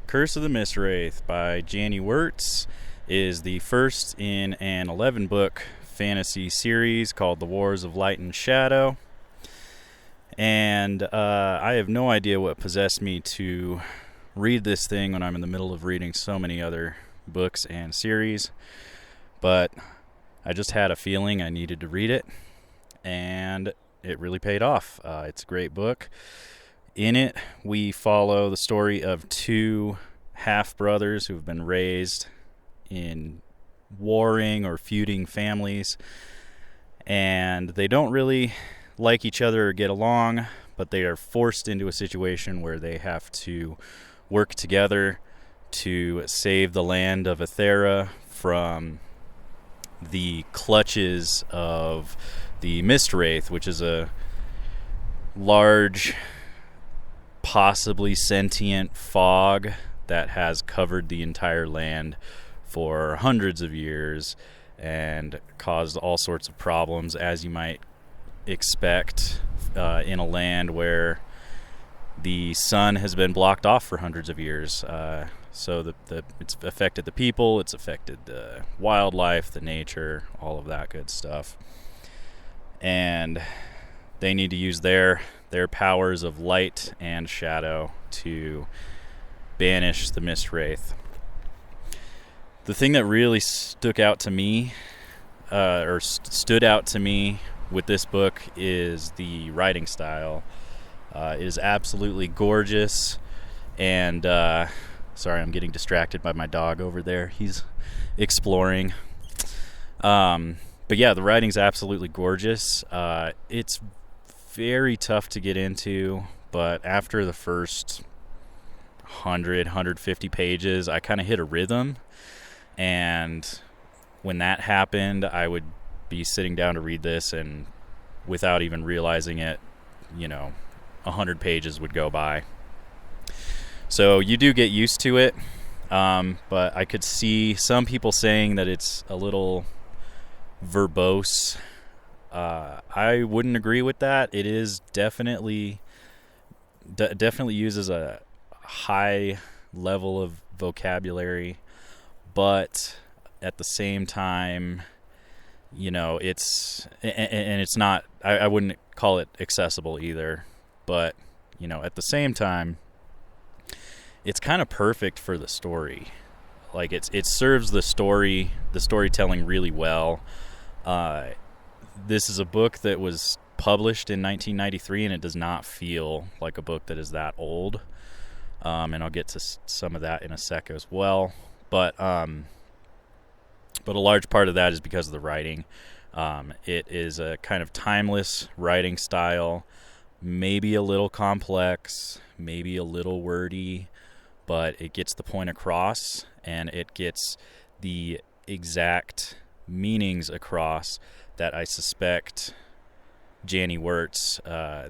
Curse of the Mistwraith by Janny Wurts is the first in an 11-book fantasy series called The Wars of Light and Shadow. And I have no idea what possessed me to read this thing when I'm in the middle of reading so many other books and series. But I just had a feeling I needed to read it, and it really paid off. It's a great book. In it, we follow the story of two half-brothers who've been raised in warring or feuding families, and they don't really like each other or get along, but they are forced into a situation where they have to work together to save the land of Ethera from the clutches of the Mistwraith, which is a large, possibly sentient fog that has covered the entire land for hundreds of years and caused all sorts of problems, as you might expect in a land where the sun has been blocked off for hundreds of years. So it's affected the people, it's affected the wildlife, the nature, all of that good stuff. And they need to use their powers of light and shadow to banish the Mistwraith. The thing that really stood out to me with this book is the writing style. It is absolutely gorgeous, and sorry, I'm getting distracted by my dog over there. He's exploring. But yeah, the writing's absolutely gorgeous. It's very tough to get into, but after the first 150 pages, I kind of hit a rhythm, and when that happened, I would be sitting down to read this, and without even realizing it, 100 pages would go by. So you do get used to it, but I could see some people saying that it's a little verbose. I wouldn't agree with that. It is definitely uses a high level of vocabulary, but at the same time, it's not, I wouldn't call it accessible either, but at the same time, it's kind of perfect for the story. Like it serves the storytelling really well. This is a book that was published in 1993, and it does not feel like a book that is that old. And I'll get to some of that in a sec as well. But a large part of that is because of the writing. It is a kind of timeless writing style, maybe a little complex, maybe a little wordy, but it gets the point across, and it gets the exact meanings across that I suspect Janny Wurts,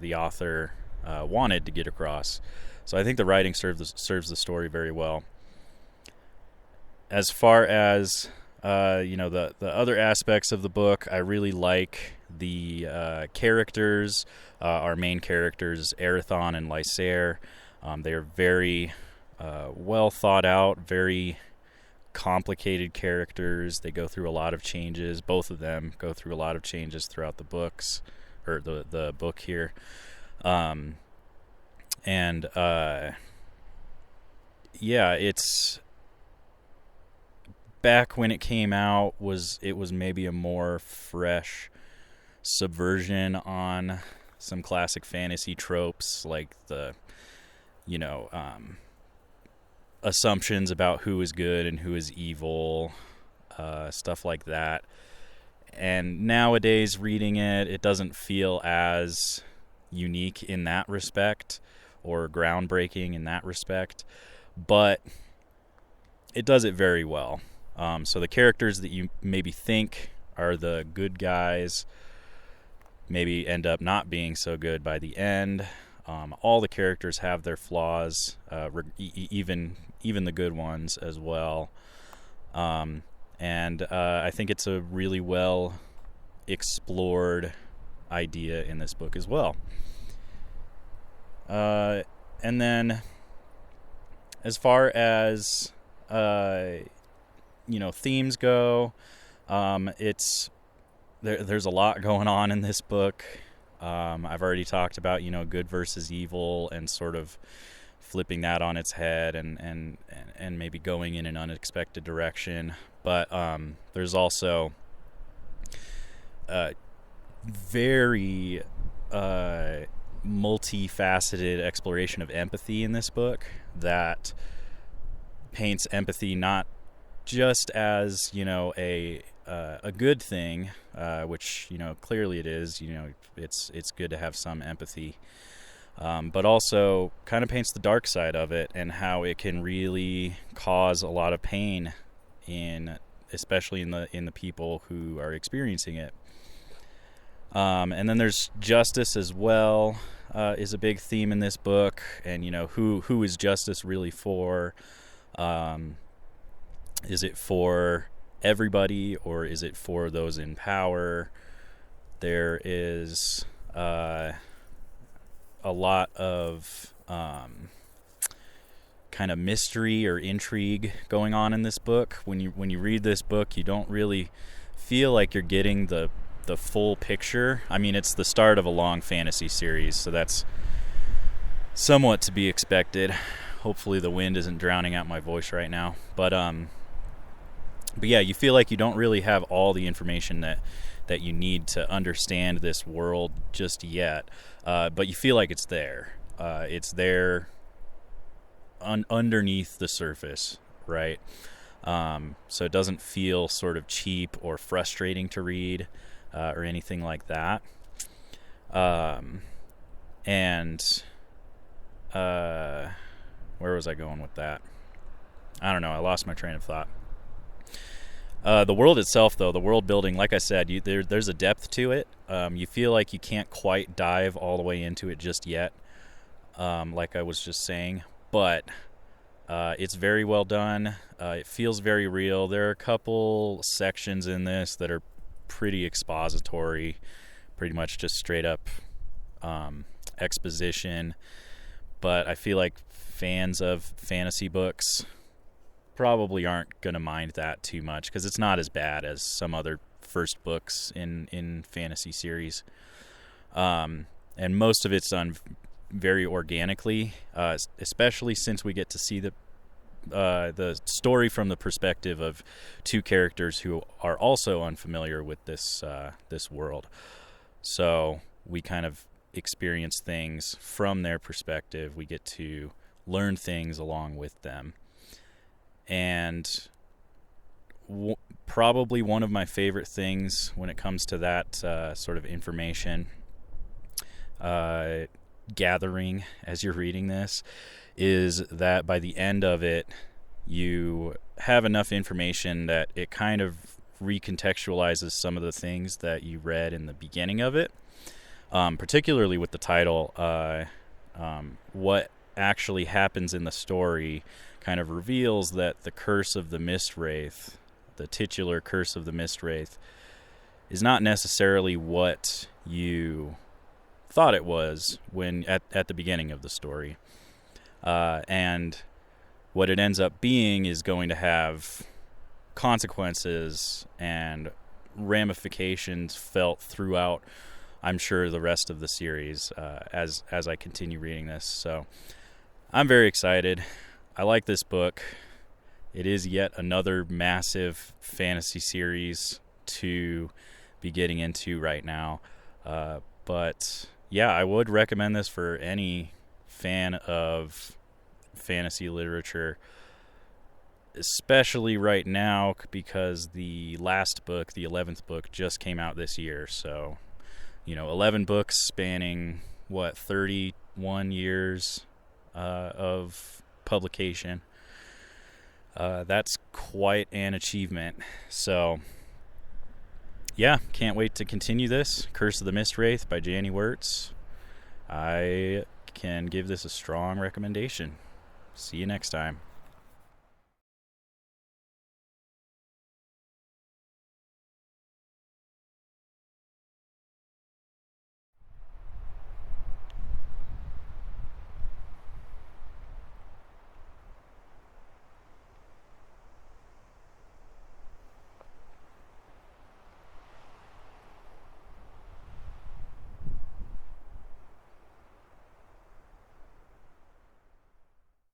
the author, wanted to get across. So I think the writing serves the story very well. As far as the other aspects of the book, I really like the characters. Our main characters, Arathon and Lysair. They are very well thought out, very complicated characters. They go through a lot of changes. Both of them go through a lot of changes throughout the books, or the book here. It's back when it came out, it was maybe a more fresh subversion on some classic fantasy tropes, like the assumptions about who is good and who is evil, stuff like that. And nowadays, reading it doesn't feel as unique in that respect, or groundbreaking in that respect, but it does it very well. So the characters that you maybe think are the good guys maybe end up not being so good by the end. All the characters have their flaws, even the good ones as well. And I think it's a really well explored idea in this book as well. And then as far as themes go, there's a lot going on in this book. I've already talked about good versus evil and sort of flipping that on its head and maybe going in an unexpected direction. But there's also very multifaceted exploration of empathy in this book that paints empathy not just as a good thing, which clearly it is. It's good to have some empathy, but also kind of paints the dark side of it and how it can really cause a lot of pain especially in the people who are experiencing it. And then there's justice as well, is a big theme in this book, and who is justice really for? Is it for everybody, or is it for those in power? There is a lot of kind of mystery or intrigue going on in this book. When you read this book, you don't really feel like you're getting the full picture. I mean, it's the start of a long fantasy series, so that's somewhat to be expected. Hopefully the wind isn't drowning out my voice right now. But yeah, you feel like you don't really have all the information that you need to understand this world just yet. But you feel like it's there. It's there underneath the surface, right? So it doesn't feel sort of cheap or frustrating to read or anything like that. Where was I going with that? I don't know. I lost my train of thought. The world itself, though, the world building, like I said, there's a depth to it. You feel like you can't quite dive all the way into it just yet, like I was just saying. But it's very well done. It feels very real. There are a couple sections in this that are pretty expository, pretty much just straight up exposition. But I feel like fans of fantasy books probably aren't going to mind that too much, because it's not as bad as some other first books in fantasy series. And most of it's done very organically, especially since we get to see the story from the perspective of two characters who are also unfamiliar with this world. So we kind of experience things from their perspective. We get to learn things along with them. And probably one of my favorite things when it comes to that sort of information gathering as you're reading this is that by the end of it, you have enough information that it kind of recontextualizes some of the things that you read in the beginning of it, particularly with the title. What actually happens in the story kind of reveals that the curse of the Mistwraith, the titular curse of the Mistwraith, is not necessarily what you thought it was when at the beginning of the story. And what it ends up being is going to have consequences and ramifications felt throughout, I'm sure, the rest of the series as I continue reading this. So I'm very excited. I like this book. It is yet another massive fantasy series to be getting into right now. But yeah, I would recommend this for any fan of fantasy literature, especially right now because the last book, the 11th book, just came out this year. So, 11 books spanning, 31 years of publication. That's quite an achievement. So, yeah, can't wait to continue this. Curse of the Mistwraith by Janny Wurts. I can give this a strong recommendation. See you next time.